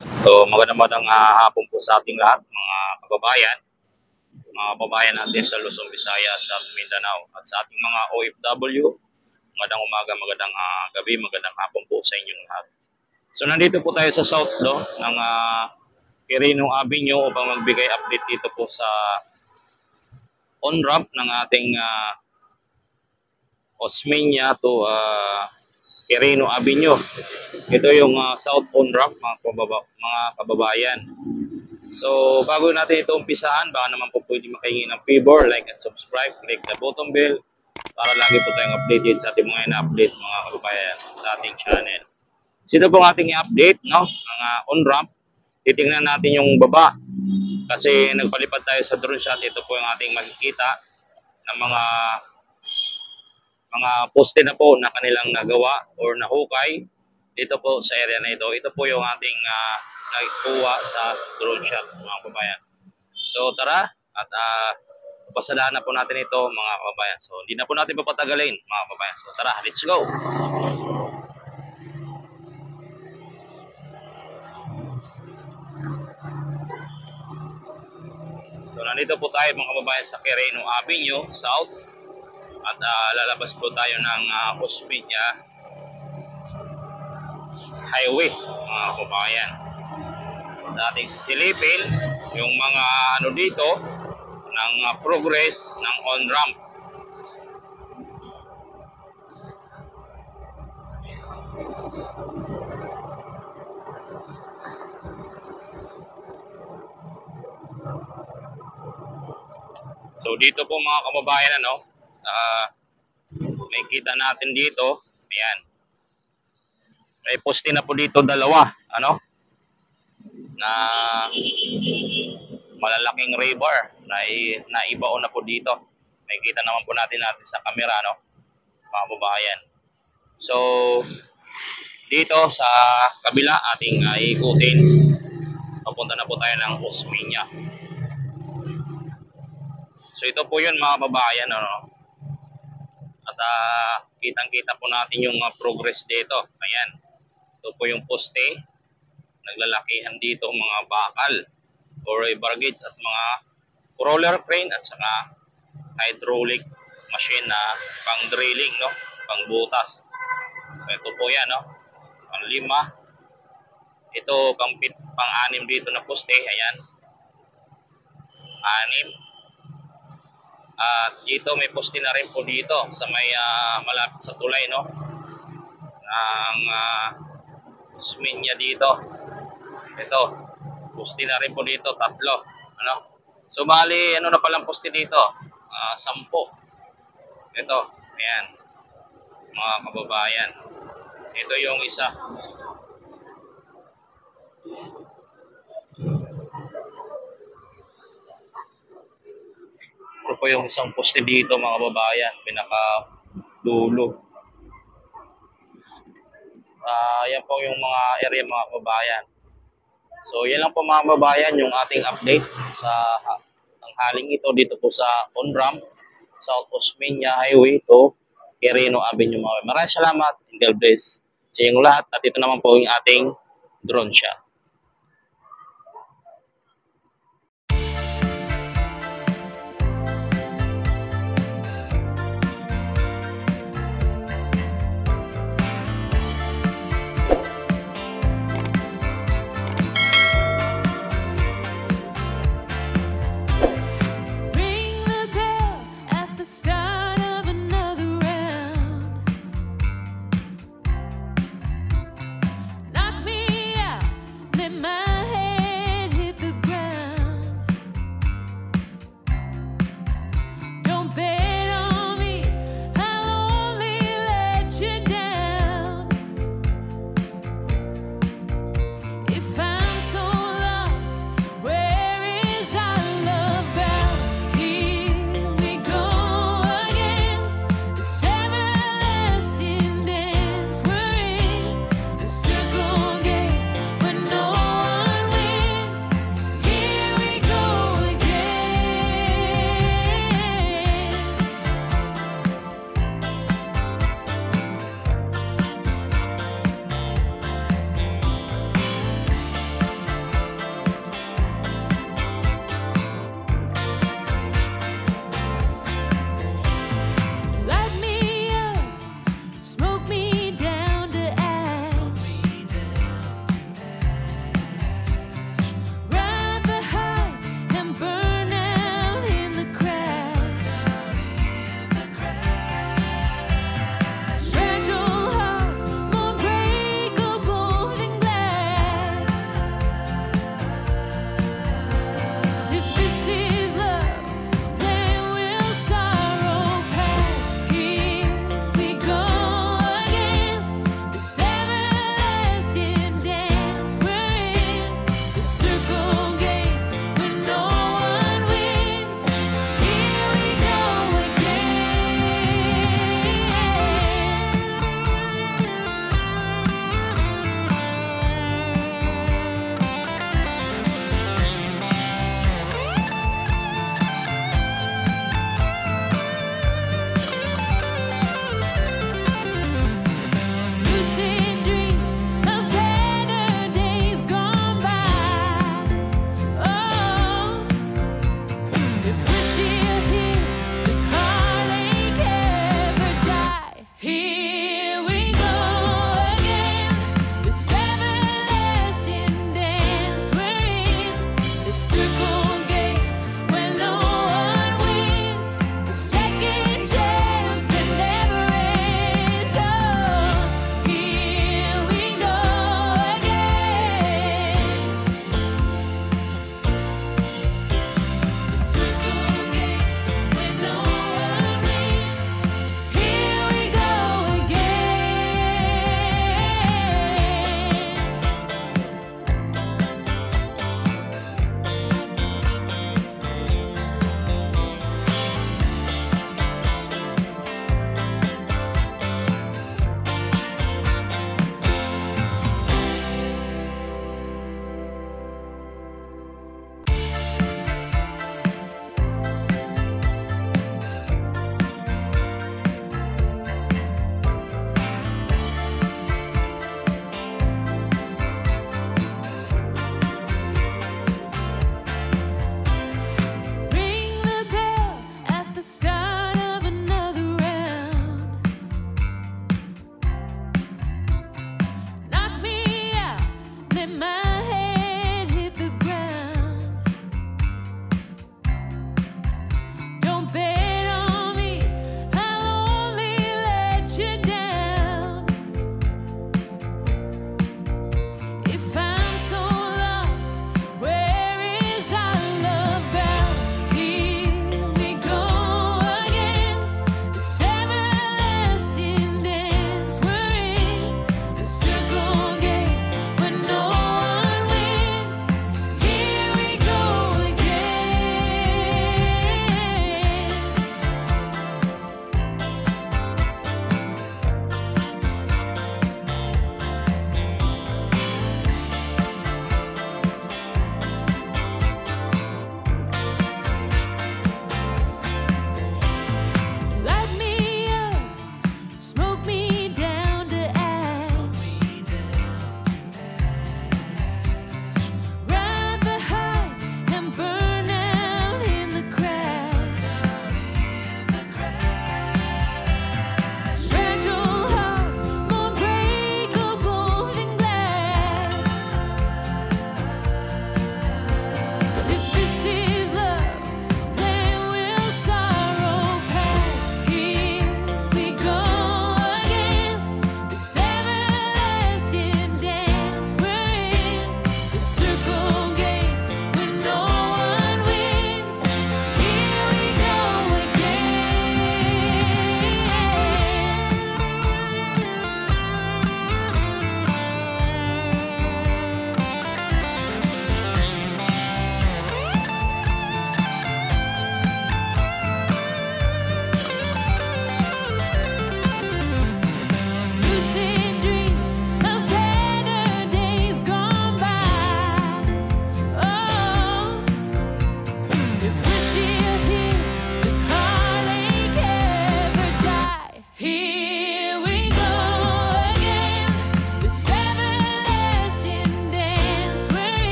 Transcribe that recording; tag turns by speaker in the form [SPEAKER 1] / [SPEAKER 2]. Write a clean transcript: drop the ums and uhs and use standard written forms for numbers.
[SPEAKER 1] So magandang hapon po sa ating lahat mga kababayan natin sa Luzon, Visayas at Mindanao at sa ating mga OFW. Magandang umaga, magandang gabi, magandang hapon po sa inyong lahat. So nandito po tayo sa South ng Quirino Avenue upang magbigay update dito po sa on-ramp ng ating Osmeña to Quirino Avenue. Ito yung South on-ramp mga kababayan. So, bago natin ito umpisahan, baka naman po pwede makahingi ng favor, like and subscribe, click the button bell para lagi po tayong updated sa ating mga ina-update mga kababayan sa ating channel. Sino po ang ating i-update, no? Ang on-ramp. Titingnan natin yung baba kasi nagpalipad tayo sa drone shot. Ito po yung ating makikita ng mga poste na po na kanilang nagawa or nahukay dito po sa area na ito. Ito po yung ating nagkuha sa drone shot mga kababayan. So tara at pasadaan na po natin ito mga kababayan. So hindi na po natin papatagalin mga kababayan. So tara, let's go! So nandito po tayo mga kababayan sa Quirino Avenue South at lalabas po tayo ng Osmeña Highway mga kababayan. Dating sisilipin yung mga dito ng progress ng on-ramp. So dito po mga kababayan may kita natin dito, ayan. May poste na po dito dalawa, na malalaking rebar na ibaon na po dito. Makikita naman po natin sa camera, mga kababayan. So dito sa kabila ating ikutin. Papunta na po tayo ng Osmeña. So ito po yun mga kababayan, At kitang-kita po natin yung progress dito. Ayan. Ito po yung poste. Naglalakihan dito mga bakal or bargage at mga roller crane at saka hydraulic machine na pang drilling, pang butas. So, ito po yan, pang 5. Ito pang 6 dito na poste. Ayan, 6. At dito may poste na rin po dito sa may malapit sa tulay, ng Osmeña dito. Ito, poste na rin po dito, 3. So bali, na palang poste dito? 10. Ito, ayan, mga kababayan. Ito yung isa. Ito po yung isang poste dito mga kababayan, pinaka-dulo. Yan po yung mga area mga kababayan. So yan lang po mga kababayan yung ating update sa tanghaling ito dito po sa on-ramp South Osmeña Highway to Quirino Avenue. Maraming salamat and God bless sa inyong lahat. At ito naman po yung ating drone shot.